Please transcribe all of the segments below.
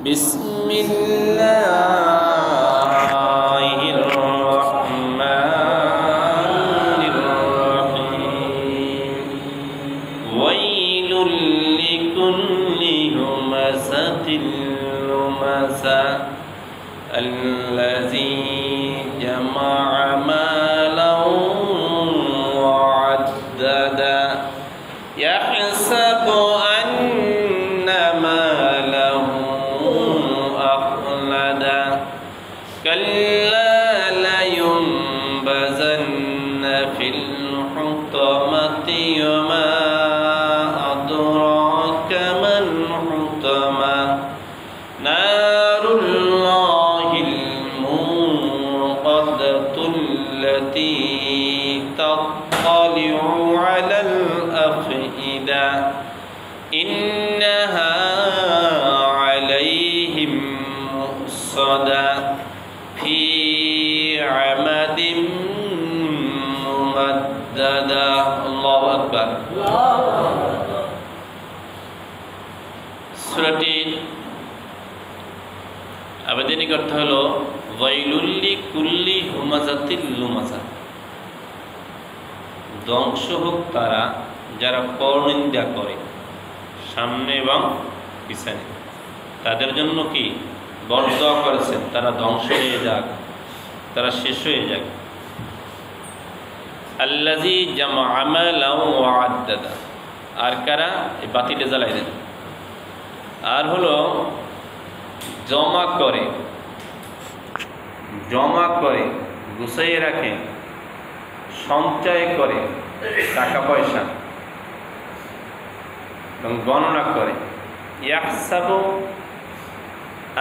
বিসমিল্লাহির রহমানির রহিম ওয়াইলুল লিকুল্লি হুমাযাতিল লুমাযা আল্লাযী জামা'a মালান ওয়া 'আদ্দাদা ইয়াহসাবু আন্না মালাহু আখলাদা কাল্লা লায়ুনবাযান্না ফিল হুতামাতি ওয়া মা আদরাকা মাল হুতামা নারুল্লাহিল মুqaddaতুল্লাতী তাত্তালি'u আলাল আফইদা ইন্নাহা আলাইহিম মুসাদা ফি আমাদিন মুমাদ্দাদা। আল্লাহু আকবার। সূরাটির আবেদনিক অর্থ হলো ওয়াইলুল লিকুল্লি হুমাযাতিল লুমাযা, ধ্বংস হোক তারা যারা পরনিন্দা করে সামনে এবং পিছনে। তাদের জন্য কি বরদোয়া করেছেন, তারা ধ্বংস হয়ে যাক, তারা শেষ হয়ে যাক। আল্লাযী জামা'a মালান ওয়া 'আদ্দাদা, আর কারা এই বাতিটা জ্বালাই দেন, আর হলো জমা করে গুছিয়ে রাখে, সঞ্চয় করে টাকা পয়সা এবং গণনা করে। ইয়াহসাবু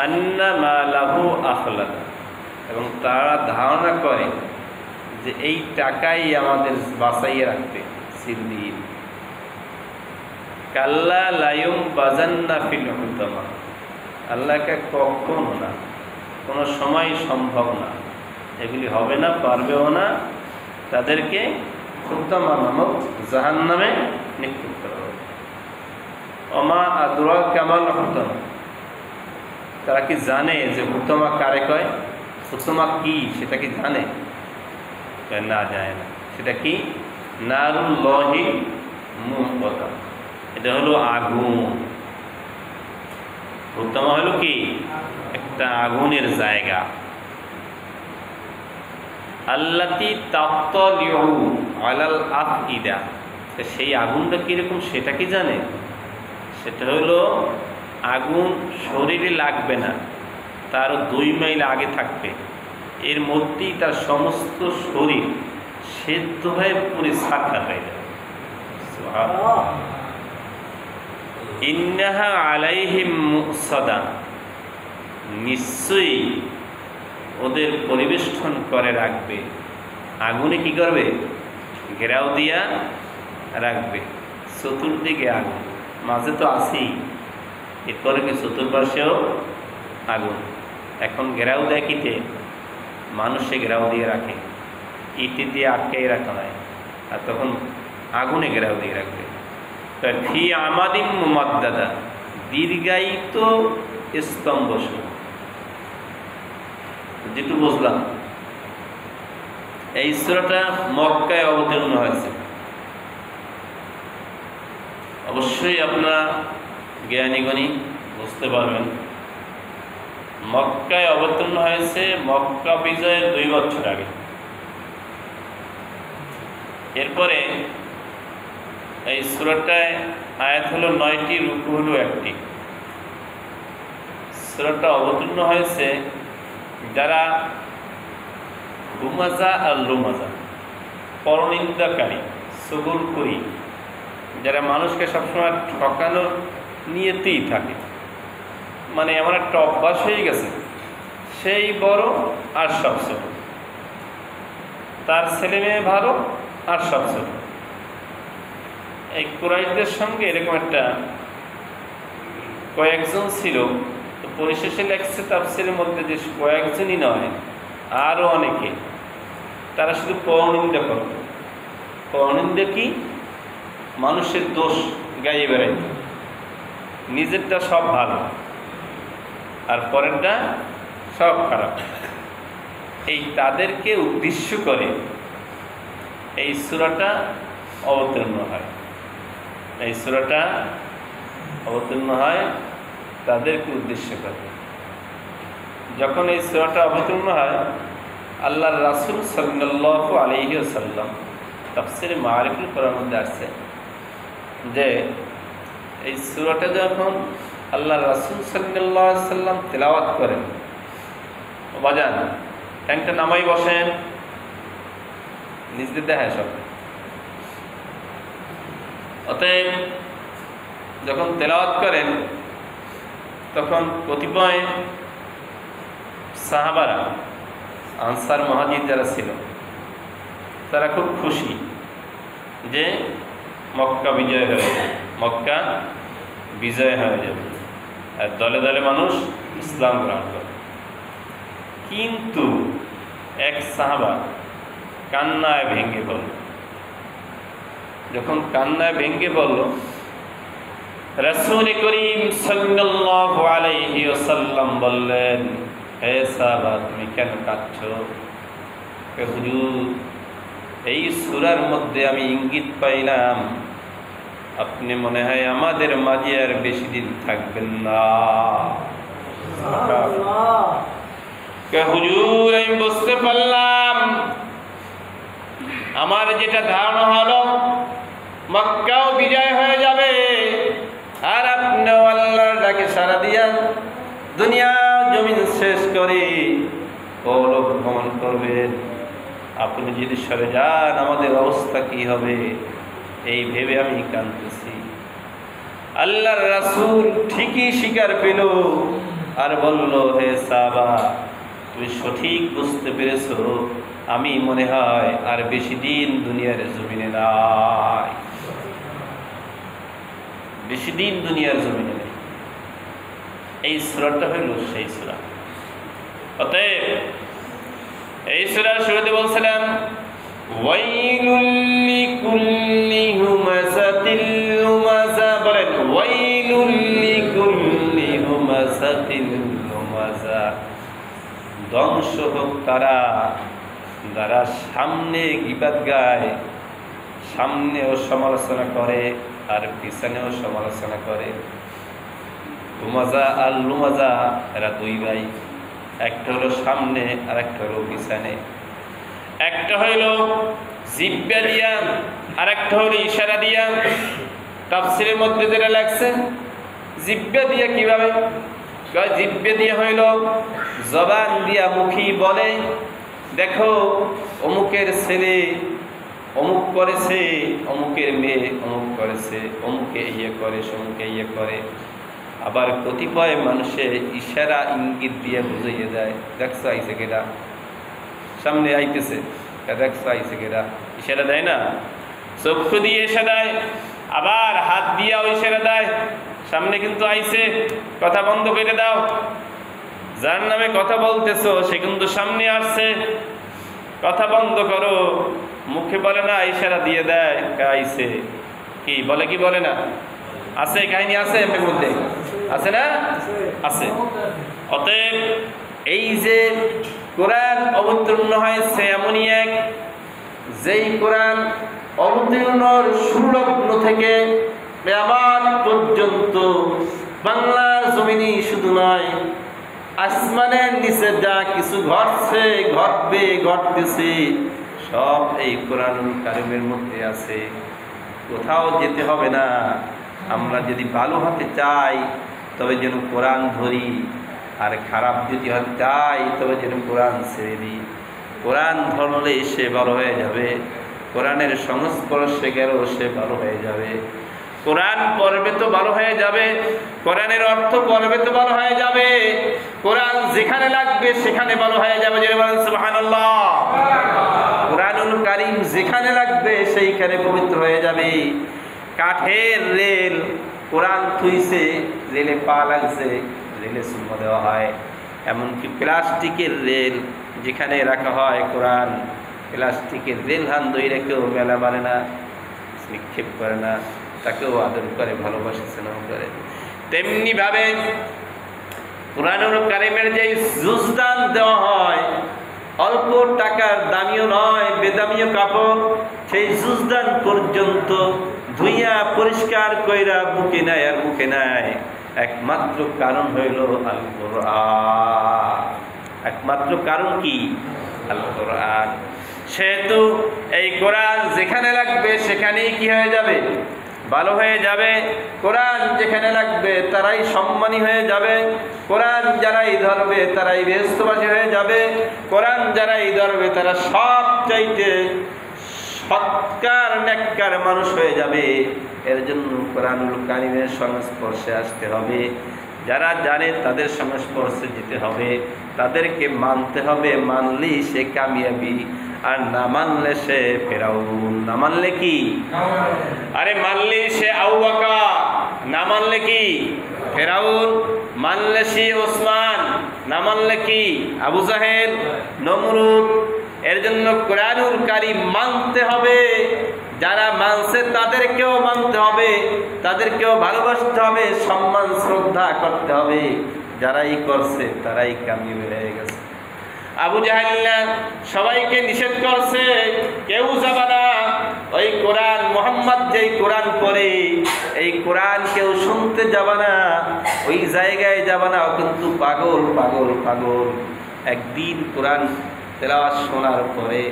আন্না মালাহু আখলাদা, এবং তারা ধারণা করে যে এই টাকাই আমাদের বাঁচাইয়ে রাখবে চিরদিন। কাল্লা লায়ুনবাযান্না ফিল হুতামা, আল্লাহকে কখনো না, কোনো সময় সম্ভব না, এগুলি হবে না, পারবেও না। তাদেরকে হুতামা নামক জাহান্নামে নিক্ষেপ করা হবে। ওমা আদরাকা মাল হুতামা, তারা কি জানে যে হুতামা কারে কয়? হুতামা কি সেটা কি জানে? না, জানে না। সেটা কি? নারুল্লাহিল মুকাদ্দাম, এটা হলো আগুন। হুতামা হলো কি? একটা আগুনের জায়গা। আল্লাতী তাত্তালি'ু আলাল আফইদা, সেই আগুনটা কিরকম সেটা কি জানে? সেটা হলো আগুন শরীরে লাগবে না, তার 2 মাইল আগে থাকবে, এর মধ্যেই তার সমস্ত শরীর সেদ্ধ হয়ে পুরো ছারখার হয়ে যাবে। ইন্নাহা আলাইহিম মুসাদা, নিশ্চয়ই ওদের পরিবেষ্টন করে রাখবে। আগুনে কি করবে? ঘেরাও দিয়া রাখবে। চতুর্দিকে আগুন, মাঝে তো আছেই, এরপরে কি চতুর্পাশেও আগুন। এখন ঘেরাও দেয় কিতে? মানুষে ঘেরাও দিয়ে রাখে, ইটি দিয়ে আটকাই রাখা হয়, আর তখন আগুনে ঘেরাও দিয়ে রাখবে। ফি আমাদিন মুমাদ্দাদা, দীর্ঘায়িত স্তম্ভ। যেটু বুঝলাম, এই সূরাটা মক্কায় অবতীর্ণ হয়েছে। অবশ্যই আপনারা জ্ঞানীগণী বুঝতে পারবেন, মক্কায় অবতীর্ণ হয়েছে মক্কা বিজয়ের 2 বছর আগে। এরপরে এই সূরাটায় আয়াত হলো 9টি, রুকু হলো 1টি। সূরাটা অবতীর্ণ হয়েছে যারা হুমাযা আর লুমাযা, পরনিন্দাকারী, সুগুরখুরি, যারা মানুষকে সবসময় ঠকানোর নিয়তেই থাকে, মানে এমন একটা অভ্যাস হয়ে গেছে, সেই বড় আর সব ছোট, তার ছেলে মেয়ে ভালো আর সব ছোট। এই কুরাইশদের সঙ্গে এরকম একটা কয়েকজন ছিল, তো পরিশেষে লেখছে তাফসীরের মধ্যে যে কয়েকজনই নয়, আরও অনেকে, তারা শুধু পরনিন্দা করত। পরনিন্দা কি? মানুষের দোষ গাইয়ে বেড়াইত, নিজেরটা সব ভালো, আর পরেরটা সব খারাপ। এই তাদেরকে উদ্দেশ্য করে এই সূরাটা অবতীর্ণ হয়। এই সূরাটা অবতীর্ণ হয় তাদেরকে উদ্দেশ্য করে। যখন এই সূরাটা অবতীর্ণ হয়, আল্লাহর রাসূল সাল্লাল্লাহু আলাইহি ওয়াসাল্লাম তাফসীরে মাআরিফুল কোরআনের মধ্যে আসছে যে এই সূরাটা যখন আল্লাহর রাসূল সাল্লাল্লাহু আলাইহি ওয়াসাল্লাম তেলাওয়াত করেন, বাজান ট্যাংটা নামাই বসেন, নিজে দেখায় সব। অতএব যখন তেলাওয়াত করেন তখন কতিপয় সাহাবারা, আনসার মুহাজির যারা ছিল, তারা খুব খুশি যে মক্কা বিজয় হয়ে যাবে, মক্কা বিজয় হয়ে যাবে, আর দলে দলে মানুষ ইসলাম গ্রহণ করে। কিন্তু এক সাহাবা কান্নায় ভেঙে পড়ল। যখন কান্নায় ভেঙে পড়ল, রাসূল করিম সাল্লাল্লাহু আলাইহি ওয়াসাল্লাম বললেন, হে সাহাবা তুমি কেন কাঁদছো? হুজুর, এই সূরার মধ্যে আমি ইঙ্গিত পাইলাম আপনি মনে হয় আমাদের মাঝে আর বেশি দিন থাকবেন না। হুজুর, আমি বুঝতে পারলাম, আমার যেটা ধারণা হলো মক্কাও বিজয় হয়ে যাবে আর আপনিও আল্লাহর ডাকে সাড়া দিয়া দুনিয়া জমিন শেষ করে পরলোক গমন করবেন। আপনি যদি সরে যান আমাদের অবস্থা কি হবে, এই ভেবে আমি কাঁদতেছি। আল্লাহর রাসূল ঠিকই স্বীকার পেল আর বলল, হে সাহাবা তুমি সঠিক বুঝতে পেরেছো, আমি মনে হয় আর বেশি দিন দুনিয়ার জমিনে নাই, বেশি দিন দুনিয়ার জমিনে নেই। এই সূরাটা হইল সেই সূরা। অতএব এই সূরার শুরুতে বলছিলাম, ওয়াইলুল লিকুল্লি হুমাযাতিল লুমাযা, বলেন ওয়াইলুল লিকুল্লি হুমাযাতিল লুমাযা, ধ্বংস হোক তারা যারা সামনে গীবাত গায়, সামনেও সমালোচনা করে আর পিছনেও সমালোচনা করে। লুমাযা আর লুমাযা এরা দুই ভাই, একটা হলো সামনে আর একটা হলো পিছনে। একটা হইল জিহ্বা দিয়া আর একটা হলো ইশারা দিয়া। তাফসীরের মধ্যে যেটা লাগছে, জিহ্বা দিয়া কিভাবে? জিহ্বা দিয়া হইল জবান দিয়া মুখী বলে, দেখো অমুকের ছেলে অমুক করেছে, অমুকের মেয়ে অমুক করেছে, অমুকে ইয়ে করে, সমুকে ইয়ে করে। আবার কতিপয় মানুষের ইশারা ইঙ্গিত দিয়ে বুঝিয়ে দেয়, দেখছো আইসে কেডা, সামনে আইতেছে, দেখছো আইসে কেডা, ইশারা দেয় না? চক্ষু দিয়ে ইশারা দেয়, আবার হাত দিয়েও ইশারা দেয়, সামনে কিন্তু আইসে, কথা বন্ধ করে দাও। যার নামে কথা বলতেছো সে কিন্তু সামনে আসছে, কথা বন্ধ করো। মুখে বলে না, ইশারা দিয়ে দেয়, আইসে। কি বলে কি বলে না? আছে, কাহিনী আছে এর মধ্যে, আছে না? আছে। অতএব এই যে কোরআন অবতীর্ণ হয়েছে এমনই এক, যেই কোরআন অবতীর্ণর সুলগ্ন থেকে কিয়ামত পর্যন্ত বাংলার জমিনে শুধু নয়, আসমানের নিচে যা কিছু ঘটছে, ঘটবে, ঘটতেছে, সব এই কোরআনুল কারীমের মধ্যে আছে। কোথাও যেতে হবে না। আমরা যদি ভালো হতে চাই তবে যেন কোরআন ধরি, আর খারাপ যদি হতে চাই তবে যেন কোরআন ছেড়ে দিই। কোরআন ধরলে সে ভালো হয়ে যাবে, কোরআনের সংস্পর্শে গেলেও সে ভালো হয়ে যাবে। কোরআন পড়বে তো ভালো হয়ে যাবে, কোরআনের অর্থ পড়বে তো ভালো হয়ে যাবে, কোরআন যেখানে লাগবে সেখানে ভালো হয়ে যাবে। যে বলেন সুবহানাল্লাহ। কোরআনুল কারীম যেখানে লাগবে সেইখানে পবিত্র হয়ে যাবে। কাঠের রেল কোরআন থুইছে, রেলে পা লাগছে, রেলে চুম্বন দেওয়া হয়। এমনকি প্লাস্টিকের রেল যেখানে রাখা হয় কোরআন, প্লাস্টিকের রেল হান দই রেখেও মেলা মানে না, নিক্ষেপ করে না, তাকেও আদর করে, ভালোবাসে, স্নেহ করে। তেমনি ভাবে কুরআনুল কারীমের যে জুজদান দেওয়া হয়, অল্প টাকার দামিও নয়, বেদামিও কাপড়, সেই জুজদান পর্যন্ত ধুইয়া পরিষ্কার কইরা বুকে নেয় আর মুখে নেয়, একমাত্র কারণ হইল আল কোরআন। একমাত্র কারণ কি? আল কোরআন। সেহেতু এই কোরআন যেখানে লাগবে সেখানেই কি হয়ে যাবে? ভালো হয়ে যাবে। কোরআন যেখানে লাগবে তারাই সম্মানী হয়ে যাবে। কোরআন যারাই ধরবে তারাই বেহেশতবাসী হয়ে যাবে। কোরআন যারাই ধরবে তারা সব চাইতে সৎকার নেককার মানুষ হয়ে যাবে। এর জন্য কোরআনুল কারীমের সংস্পর্শে আসতে হবে। যারা জানে তাদের সংস্পর্শে যেতে হবে, তাদেরকে মানতে হবে। মানলেই সে কামিয়াবি, আর না মানলে সে ফেরাউন। না মানলে কি? আরে মানলে সে আবু বকর, না মানলে কি ফেরাউন। মানলে সে ওসমান, না মানলে কি আবু জাহেল, নমরুদ। এর জন্য কোরআনুল কারীম মানতে হবে। যারা মানছে তাদেরকেও মানতে হবে, তাদেরকেও ভালোবাসতে হবে, সম্মান শ্রদ্ধা করতে হবে। যারাই করছে তারাই কামিয়াব হয়ে গেছে। আবু জাহেল সবাইকে নিষেধ করছে, কেউ যাবে না ওই কোরআন, মোহাম্মদ যেই কোরআন পড়ে এই কোরআন কেউ শুনতে যাবে না, ওই জায়গায় যাবে না, ও কিন্তু পাগল পাগল পাগল। একদিন কোরআন তেলাওয়াত শোনার পরে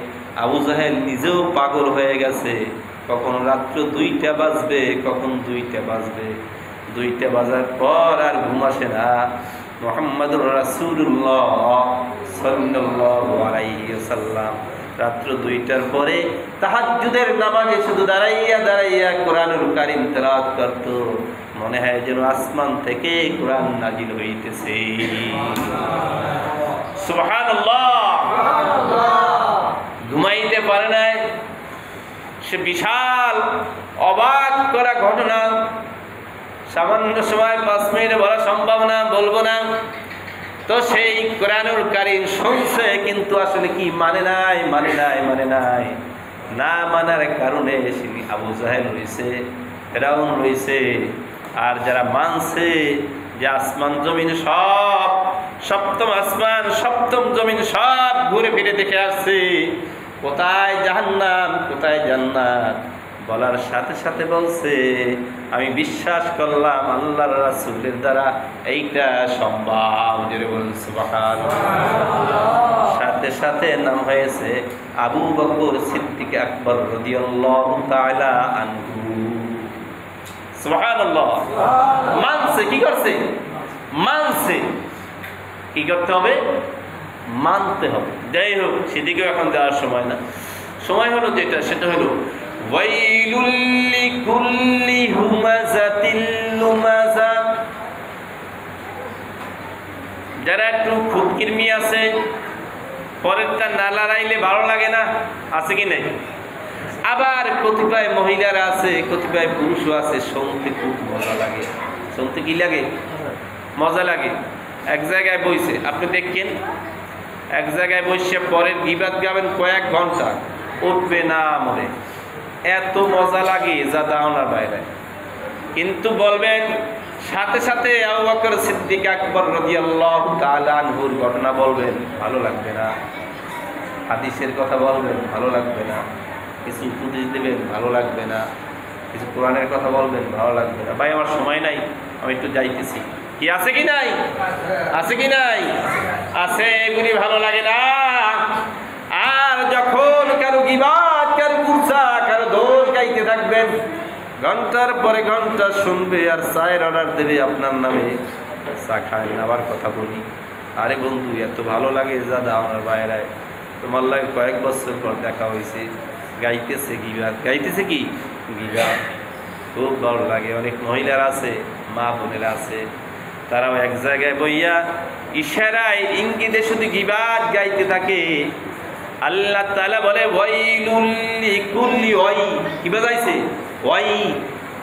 আবু জাহেল নিজেও পাগল হয়ে গেছে। কখন রাত্র 2টা বাজবে, কখন 2টা বাজবে, 2টা বাজার পর আর ঘুম আসে না। মুহাম্মদুর রাসূলুল্লাহ সাল্লাল্লাহু আলাইহি ওয়াসাল্লাম রাত্র 2টার পরে তাহাজ্জুদের নামাজে শুধু দাঁড়াইয়া দাঁড়াইয়া কোরআনুল কারীম তেলাওয়াত করত। মনে হয় যেন আসমান থেকে কোরআন নাজিল হইতেছে। সুবহানাল্লাহ। ঘুমাইতে পারে নাই। সে বিশাল অবাক করা ঘটনা, সামান্য সময় 5 মিনিট বলা সম্ভব না, বলবো না। তো সেই কোরআনুল কারীম শুনছে, কিন্তু আসলে কি মানে নাই, মানে নাই, মানে নাই। না মানার কারণে আবু জাহেল রয়েছে, ফেরাউন রয়েছে। আর যারা মানছে যে আসমান জমিন সব, সপ্তম আসমান সপ্তম জমিন সব ঘুরে ফিরে দেখে আসছে, কোথায় জাহান্নাম কোথায় জান্নাত বলার সাথে সাথে বলছে আমি বিশ্বাস করলাম আল্লাহর রাসূলের দ্বারা এইটা সম্ভব। জোরে বলুন সুবহানাল্লাহ। সাথে সাথে নাম হয়েছে আবু বকর সিদ্দিক আকবর রাদিয়াল্লাহু তাআলা আনহু। সুবহানাল্লাহ। মানছে, কি করছে? মানছে। কি করতে হবে? মানতে হবে। যাই হোক, সেদিকে এখন যাওয়ার সময় না। সময় হলো যেটা, সেটা হলো ওয়াইলুল লিকুল্লি হুমাযাতিল লুমাযা। যারা একটু খুদকিরমি আছে, পরেরটা না লড়াইলে ভালো লাগে না, আছে কি নাই? আবার কতিপয় মহিলারা আছে, কতিপয় পুরুষও আছে, শুনতে খুব মজা লাগে। শুনতে কি লাগে? মজা লাগে। এক জায়গায় বইছে, আপনি দেখেন, এক জায়গায় বসে পরের গীবাত গাবেন কয়েক ঘন্টা, উঠবে না মরে, এত মজা লাগে যা ধারণার বাইরে। কিন্তু বলবেন সাথে সাথে আবু বকর সিদ্দিক আকবর রাদিয়াল্লাহু তাআলা আনহুর ঘটনা বলবেন, ভালো লাগবে না। হাদিসের কথা বলবেন, ভালো লাগবে না। কিছু উপদেশ দেবেন, ভালো লাগবে না। কিছু কোরআনের কথা বলবেন, ভালো লাগবে না। ভাই আমার সময় নাই, আমি একটু যাইতেছি। কি আছে কি নাই? আছে কি নাই? আছে। এগুলি ভালো লাগে না। আর যখন কারো গীবাত, কারো কুরসা, কারো দোষ গাইতে থাকবেন, ঘন্টার পরে ঘন্টা শুনবে আর চায়ের অর্ডার দেবে আপনার নামে, চা খায় আবার কথা বলি, আরে বন্ধু এত ভালো লাগে যা দাও আমার বাইরে, তোমার লাগে কয়েক বছর পর দেখা হয়েছে, গাইতেছে গীবাত, গাইতেছে কি গীবাত, খুব ভালো লাগে। অনেক মহিলার আছে, মা বোনেরা আছে, তারাও এক জায়গায় বইয়া ইশারায় ইঙ্গিতে শুধু গীবাত গাইতে থাকে। আল্লাহ তাআলা বলে ওয়াইলুল লিকুল্লি, ওয়াই কি বাজাইছে? ওয়াই,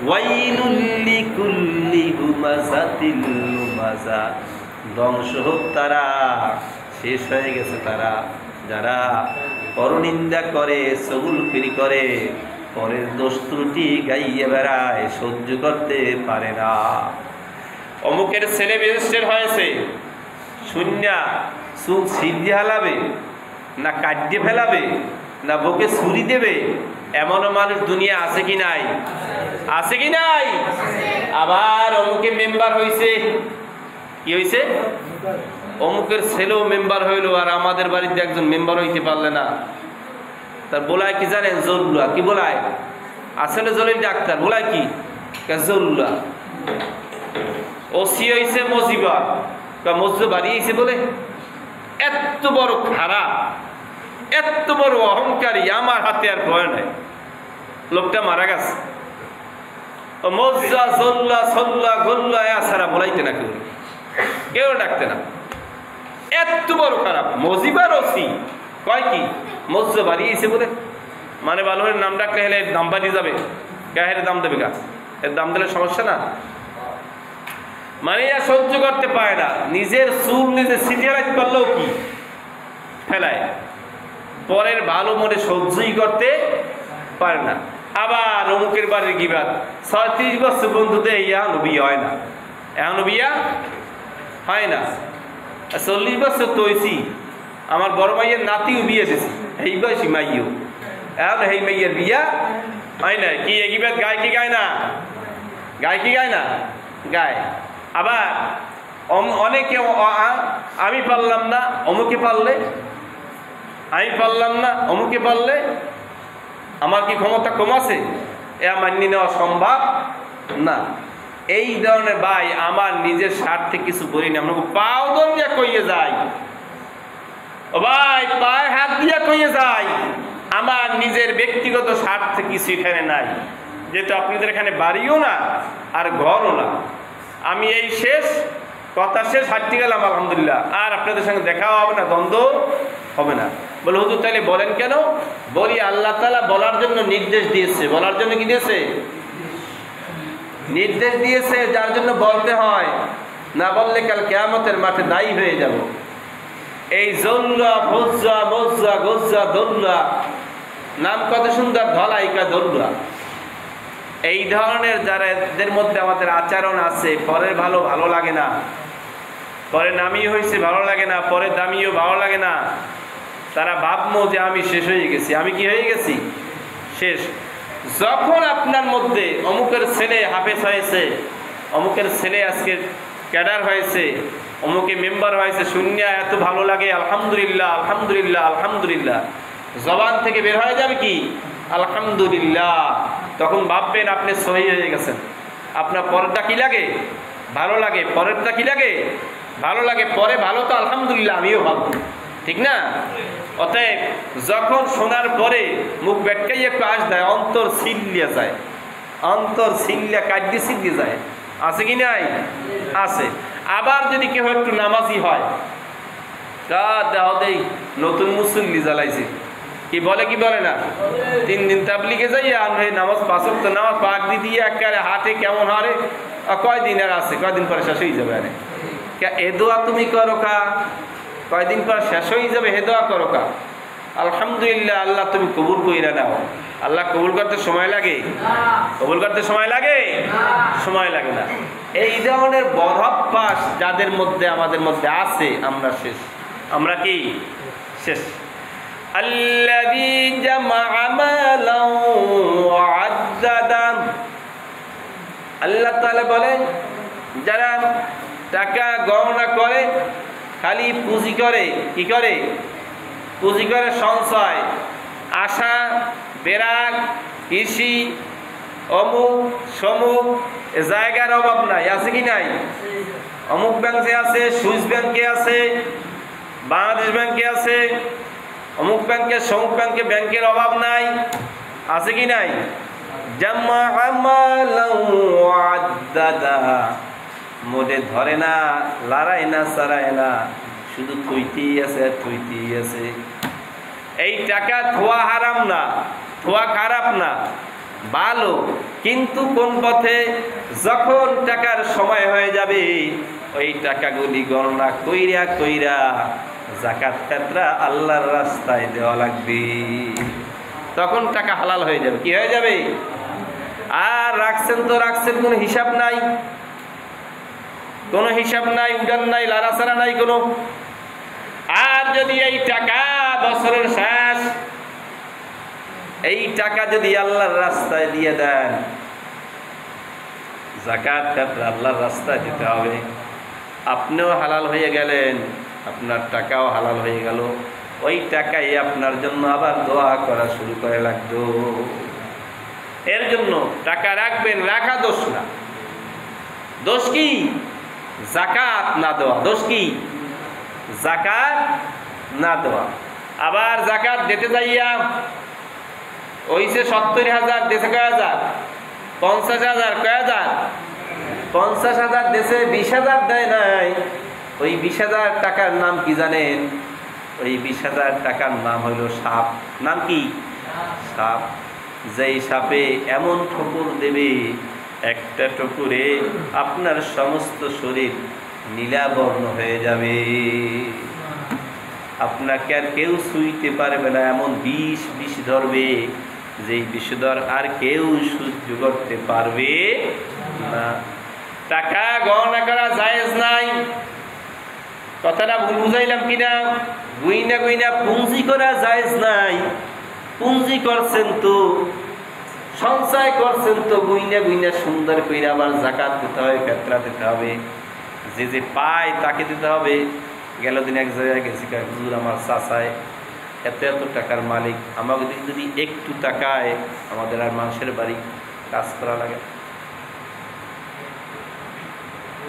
ওয়াইলুল লিকুল্লি হুমাযাতিল লুমাযা। ধ্বংস হোক তারা, শেষ হয়ে গেছে তারা, যারা পরনিন্দা করে, চগুলখুরি করে, পরের দোষ ত্রুটি গাইয়ে বেড়ায়, সহ্য করতে পারে না। অমুকের ছেলে ম্যাজিস্ট্রেট হয়েছে, শূন্য চুল সিদ্ধি হালাবে, না কাটিয়ে ফেলাবে, না বুকে ছুরি দেবে, এমনও মানুষ দুনিয়া আছে কি নাই? আছে কি নাই? আবার অমুকে মেম্বার হয়েছে, কি হয়েছে? অমুকের ছেলেও মেম্বার হইলো, আর আমাদের বাড়িতে একজন মেম্বার হইতে পারলে না। তার বলায় কি জানেন? জরুল্লাহ। কি বলায়? আসলে জলিল ডাক্তার, বলায় কি? জরুল্লাহ। ওসি হয়েছে মজিবা, মসজিদ বাড়িয়েছে বলে। এত বড় খারাপ, এত বড় অহংকারী, আমার হাতে আর ভয় নাই। লোকটা মারা গেছে। মজ্জা জল্লা সল্লা গোল্লা ছাড়া বলাইতে না, কেউ ডাকতে না। এত বড় খারাপ মজিবার ওসি কয় কি মজ্জা বাড়িয়েছে বলে। মানে ভালোর নাম ডাকলে হেলে দাম বাড়িয়ে যাবে, গায়ের দাম দেবে, গা এর দাম দিলে সমস্যা না। মানে সহ্য করতে পারে না, নিজের চুল নিজে ছিটিয়ে রাখতে পারলেও কি ফেলায়, পরের ভালো মনে সহ্যই করতে পারে না। আবার অমুকের বাড়ির গিবাদ, 36 বছর বন্ধুতে এখনো বিয়ে হয় না, এখনো বিয়া হয় না। 40 বছর তো হয়েছি, আমার বড় ভাইয়ের নাতিও বিয়ে দিয়েছি, এই বয়সী মাইও, এখন এই মাইয়ের বিয়া হয় না। কি এগিবাদ গায় কি গায় না? গায় কি গায় না? গায়। আবার অনেকে আমি পারলাম না, অমুকে পারলে, আমি পারলাম না, অমুকে পারলে, আমার কি ক্ষমতা কম আছে? এ মানিয়ে নেওয়া সম্ভব না। এই ধরনের ভাই, আমার নিজের স্বার্থে কিছু বলি না, আমরা পাও দন দিয়া কইয়ে যাই, ও ভাই পায়ে হাত দিয়া কইয়ে যাই, আমার নিজের ব্যক্তিগত স্বার্থে কিছু এখানে নাই। যেহেতু আপনাদের এখানে বাড়িও না আর ঘরও না, আমি এই শেষ কথা শেষ হাঁটতে গেলাম আলহামদুলিল্লাহ, আর আপনাদের সঙ্গে দেখাও হবে না, দ্বন্দ্ব হবে না। বলে হুজুর তাহলে বলেন কেন? বলি আল্লাহ তাআলা বলার জন্য নির্দেশ দিয়েছে। বলার জন্য কি দিয়েছে? নির্দেশ দিয়েছে, যার জন্য বলতে হয়। না বললে কাল কিয়ামতের মাঠে দায়ী হয়ে যাব। এই জল্লা ফজ্জা মজ্জা গজ্জা দল্লা নাম কত সুন্দর, ধলাইকা দল্লা। এই ধরনের যারা এদের মধ্যে আমাদের আচরণ আছে, পরের ভালো ভালো লাগে না, পরে নামি হয়েছে ভালো লাগে না, পরে দামিও ভালো লাগে না, তারা ভাবমো যে আমি শেষ হয়ে গেছি। আমি কি হয়ে গেছি? শেষ। যখন আপনার মধ্যে অমুকের ছেলে হাফেজ হয়েছে, অমুকের ছেলে আজকে ক্যাডার হয়েছে, অমুকে মেম্বার হয়েছে, শূন্য এত ভালো লাগে, আলহামদুলিল্লাহ আলহামদুলিল্লাহ আলহামদুলিল্লাহ, জবান থেকে বের হয়ে যাবে কি আলহামদুলিল্লাহ। তখন ভাববেন আপনি সহি হয়ে গেছেন। আপনার পরেরটা কি লাগে? ভালো লাগে। পরেরটা কি লাগে? ভালো লাগে। পরে ভালো তো আলহামদুলিল্লাহ আমিও ভাবো, ঠিক না? অতএব যখন শোনার পরে মুখ বেটকাই একটু আশ দেয়, অন্তর সিলিয়া যায়, অন্তর সিলিয়া কাটতে সিলিয়ে যায়। আছে কি নাই? আছে। আবার যদি কেউ একটু নামাজি হয়, দেহ দেই নতুন মুসল্লি জ্বালাইছে, কি বলে কি বলে না? 3 দিন তাবলিগে যাই, আর নামাজ 5 ওয়াক্ত নামাজ পাক দিয়ে একেবারে হাটে কেমন হারে, কয়দিন আর আছে, কয়দিন পরে শেষ হয়ে যাবে। আরে এ দোয়া তুমি করো কা, কয়দিন পর শেষ হয়ে যাবে, হে দোয়া করো কা। আলহামদুলিল্লাহ আল্লাহ তুমি কবুল কইরা নাও। আল্লাহ কবুল করতে সময় লাগে? কবুল করতে সময় লাগে? সময় লাগে না। এই ধরনের বদঅভ্যাস যাদের মধ্যে আমাদের মধ্যে আছে, আমরা শেষ। আমরা কি শেষ? আল্লাযী জামাআ মালান ওয়া আদ্দাদা। আল্লাহ তাআলা বলেন, যারা টাকা গণনা করে, খালি পুঁজি করে, কি করে? পুঁজি করে, সঞ্চয়, আশা, বেরাগ, কৃষি, অমুক সমুক, জায়গার অভাব নাই। আছে কি নাই? অমুক ব্যাংকে আছে, সুইস ব্যাংকে আছে, বাংলাদেশ ব্যাংকে আছে, অমুক ব্যাংকে সমুক ব্যাংকে, ব্যাংকের অভাব নাই। আছে কি নাই? জামাআ মালান ওয়া আদ্দাদা। মোটে ধরে না, লড়াই না, সারায় না, শুধু থইতেই আছে, থইতেই আছে। এই টাকা থোয়া হারাম না, থোয়া খারাপ না, ভালো। কিন্তু কোন পথে? যখন টাকার সময় হয়ে যাবে, ওই টাকাগুলি গণনা কইরা কইরা যাকাত ফিতরা আল্লাহর রাস্তায় দেওয়া লাগবে। তখন টাকা হালাল হয়ে যাবে। কি হয়ে যাবে? আর রাখছেন তো রাখছেন, কোনো হিসাব নাই। কোনো হিসাব নাই, উঠান নাই, লাড়াছাড়া নাই কোনো। আর যদি এই টাকা বছরের শেষ এই টাকা যদি আল্লাহর রাস্তায় দিয়ে দেন, যাকাত ক্ষেত্রে আল্লাহর রাস্তায় দিতে হবে, আপনিও হালাল হয়ে গেলেন, আপনার টাকাও হালাল হয়ে গেল। ওই টাকাই আপনার জন্য আবার দোয়া করা শুরু করে লাগতো। এর জন্য টাকা রাখবেন, রাখা দোষ না। দোষ কি? যাকাত না দেওয়া। দোষ কি? যাকাত না দেওয়া। আবার যাকাত দিতে যাইয়া ওইসে 70,000 দেশে কয় হাজার, 50,000 কয় হাজার, 50,000 দেশে 20,000 দেয় নাই। ওই 20,000 টাকার নাম কি জানেন? ওই 20,000 টাকার নাম হইল সাপ। নাম কি? সাপ। যেই সাপে এমন ঠোকর দেবে, একটা ঠোকরে আপনার সমস্ত শরীর নীলাবর্ণ হয়ে যাবে, আপনাকে আর কেউ ছুঁইতে পারবে না। এমন বিষ ধরবে, যেই বিষধর আর কেউ সহ্য করতে পারবে না। টাকা গণনা করা জায়েজ নাই। কথাটা ভুল বুঝাইলাম কিনা? গুইনা গুইনা পুঁজি করা জায়েজ নাই। পুঁজি করছেন তো, সঞ্চয় করছেন তো, গুইনা গুইনা সুন্দর কইরা আবার যাকাত দিতে হবে, ফিতরা দিতে হবে। যে যে পায় তাকে দিতে হবে। গেল দিন এক জায়গায় গেছি, হুজুর আমার চাচায় এত এত টাকার মালিক, আমাকে যদি একটু টাকায় আমাদের আর মানুষের বাড়ি কাজ করা লাগে।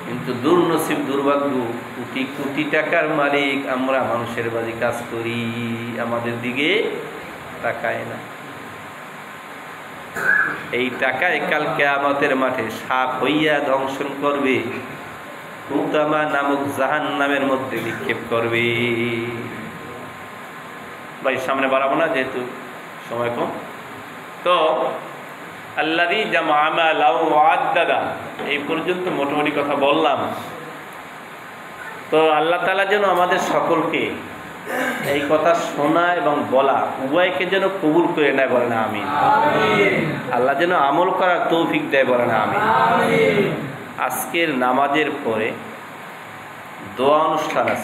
কিন্তু দুর্নসিব, দুর্ভাগ্য, কোটি কোটি টাকার মালিক আমরা মানুষের বাড়ি কাজ করি, আমাদের দিকে তাকায় না। এই টাকায় কাল কিয়ামতের মাঠে সাপ হইয়া দংশন করবে, হুতামা নামক জাহান্নামের মধ্যে নিক্ষেপ করবে। ভাই সামনে বাড়াবো না, যেহেতু সময় কম। তো আল্লাযী জামা মালাহু ওয়া আদ্দাদা, এই পর্যন্ত মোটামুটি কথা বললাম। তো আল্লাহ তাআলা যেন আমাদের সকলকে এই কথা শোনা এবং বলা উভয়কে যেন কবুল করে নেয়, বলেন আমিন। আল্লাহ যেন আমল করার তৌফিক দেয়, বলেন আমিন। আজকের নামাজের পরে দোয়া অনুষ্ঠান আছে।